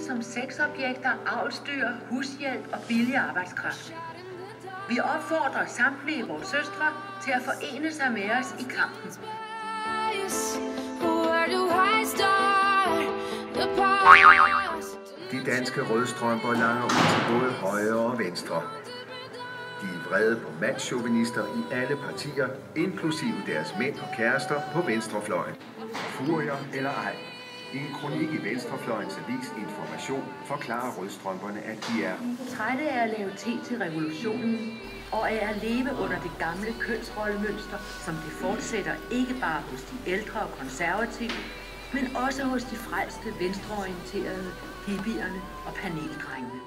som sexobjekter, avlsdyr, hushjælp og billig arbejdskraft. Vi opfordrer samtlige vores søstre til at forene sig med os i kampen. De danske rødstrømper langer ud til både højre og venstre. De er vrede på mandschauvinister i alle partier, inklusive deres mænd og kærester på venstrefløjen. Furier eller ej. I en kronik i Venstrefløjens avis Information forklarer rødstrømperne, at de er trætte af at lave te til revolutionen og af at leve under det gamle kønsrollemønster, som det fortsætter ikke bare hos de ældre og konservative, men også hos de frelste venstreorienterede, hippierne og paneldrengene.